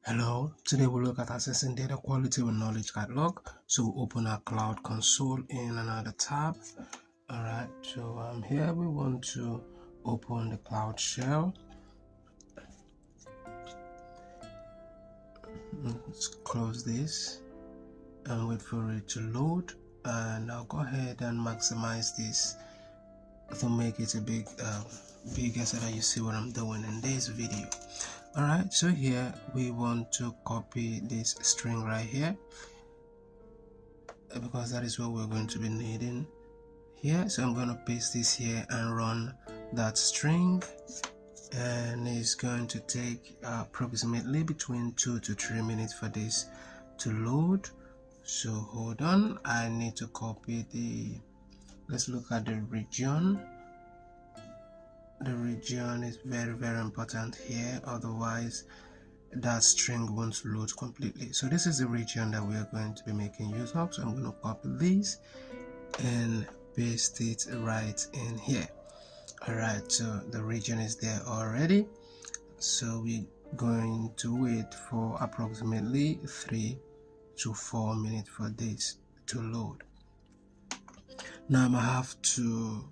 Hello, today we'll look at assessing data quality with Knowledge Catalog. So we'll open our Cloud Console in another tab. Alright, so here we want to open the Cloud Shell. Let's close this and wait for it to load. And I'll go ahead and maximize this to make it a bigger so that you see what I'm doing in this video. Alright, so here we want to copy this string right here because that is what we're going to be needing here. So I'm going to paste this here and run that string, and it's going to take approximately between 2 to 3 minutes for this to load. So hold on, I need to copy let's look at the region. The region is very important here, otherwise that string won't load completely. So this is the region that we are going to be making use of. So I'm going to copy this and paste it right in here. Alright, so the region is there already. So we're going to wait for approximately 3 to 4 minutes for this to load. Now I'm gonna have to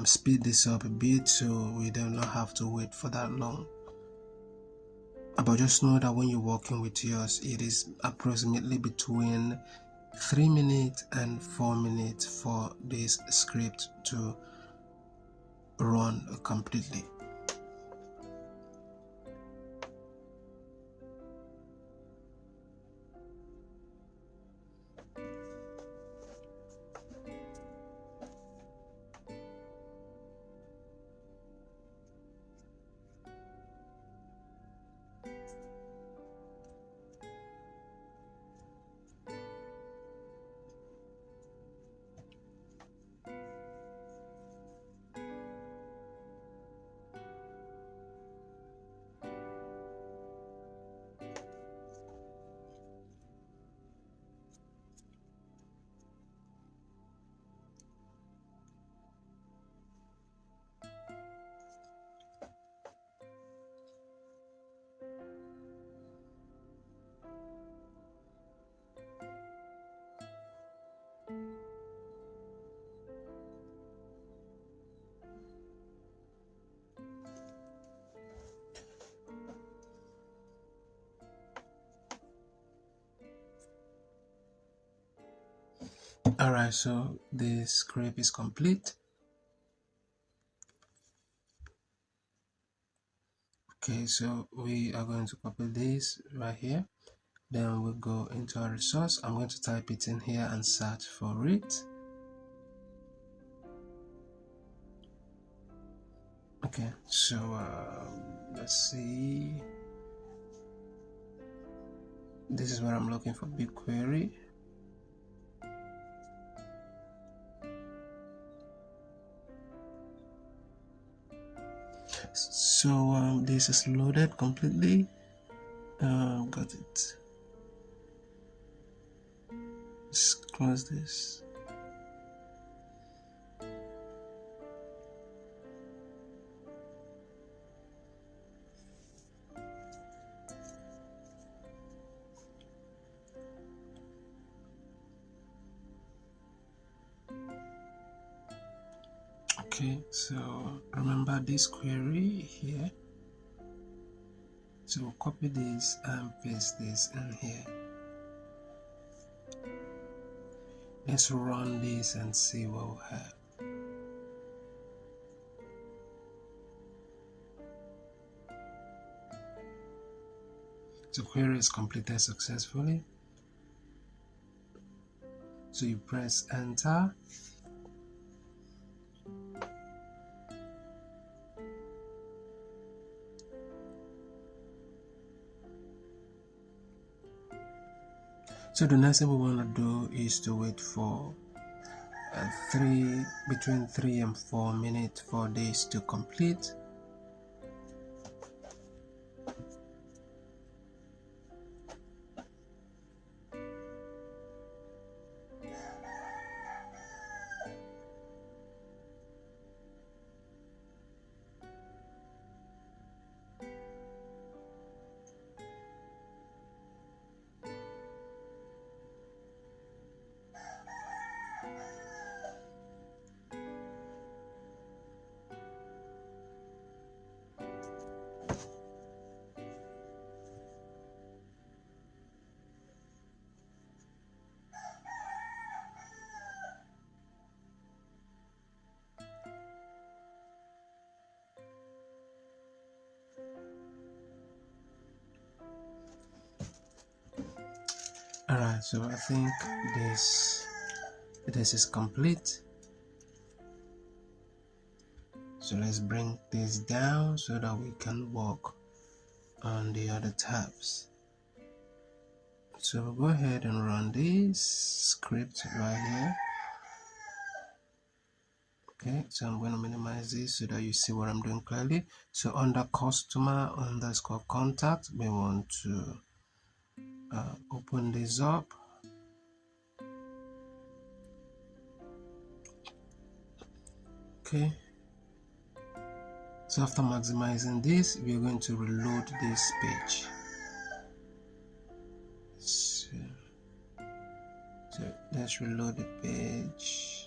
speed this up a bit so we do not have to wait for that long. But just know that when you're working with yours, it is approximately between 3 minutes and 4 minutes for this script to run completely. Alright, so the script is complete. Okay, so we are going to copy this right here. Then we'll go into our resource. I'm going to type it in here and search for it. Okay, so let's see. This is what I'm looking for, BigQuery. So this is loaded completely. Got it. Let's close this. Okay, so remember this query here. So we'll copy this and paste this in here. Let's run this and see what we have. So query is completed successfully. So you press enter. So the next thing we want to do is to wait for between 3 and 4 minutes for this to complete. Alright, so I think this is complete. So let's bring this down so that we can work on the other tabs. So we'll go ahead and run this script right here. Okay, so I'm going to minimize this so that you see what I'm doing clearly. So under customer underscore contact, we want to open this up. Okay, so after maximizing this, we're going to reload this page. So let's reload the page.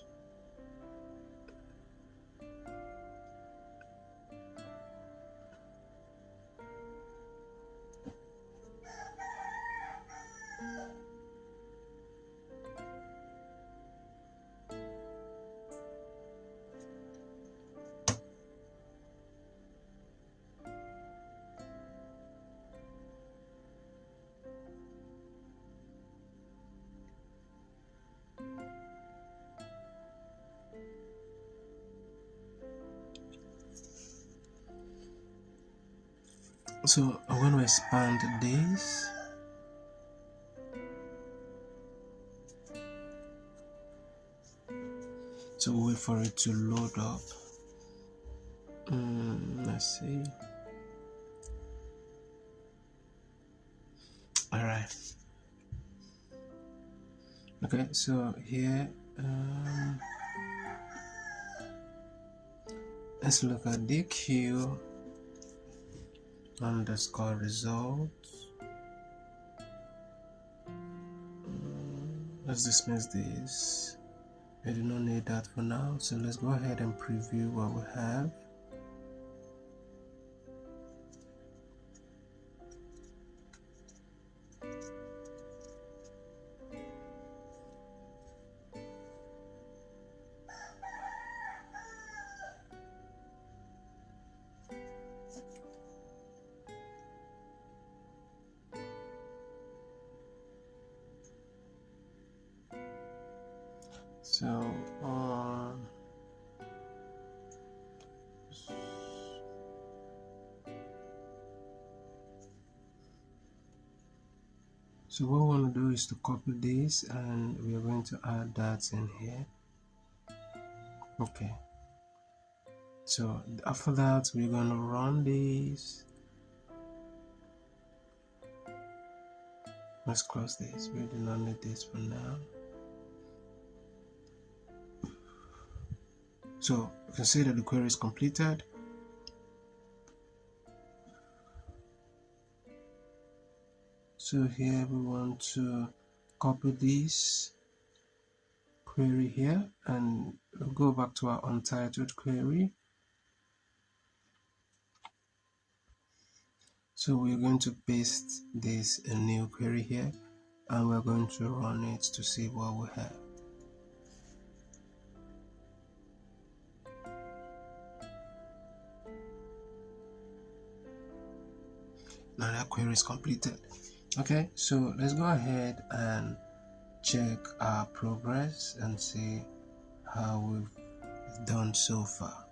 So I'm going to expand this. So we'll wait for it to load up. Let's see. Alright. Okay, so here let's look at DQ underscore results. Let's dismiss this. We do not need that for now, so let's go ahead and preview what we have. So what we want to do is to copy this, and we are going to add that in here. Okay, so after that we're going to run this. Let's close this. We do not need this for now. So you can see that the query is completed. So here we want to copy this query here, and we'll go back to our untitled query. So we're going to paste this a new query here, and we're going to run it to see what we have. Now that query is completed. Okay, so let's go ahead and check our progress and see how we've done so far.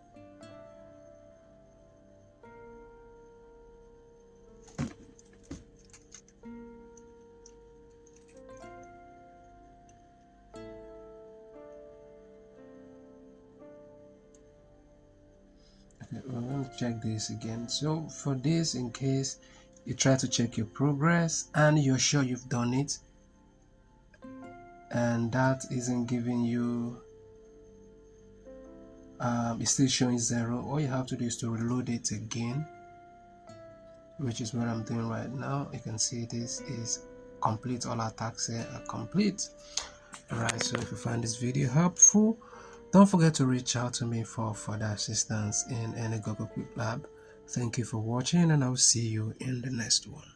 Okay, we're going to check this again. So for this, in case you try to check your progress and you're sure you've done it and that isn't giving you it's still showing 0, all you have to do is to reload it again, which is what I'm doing right now. You can see this is complete. All our tasks here are complete. Alright, so if you find this video helpful, don't forget to reach out to me for further assistance in any Google Quick Lab. Thank you for watching, and I'll see you in the next one.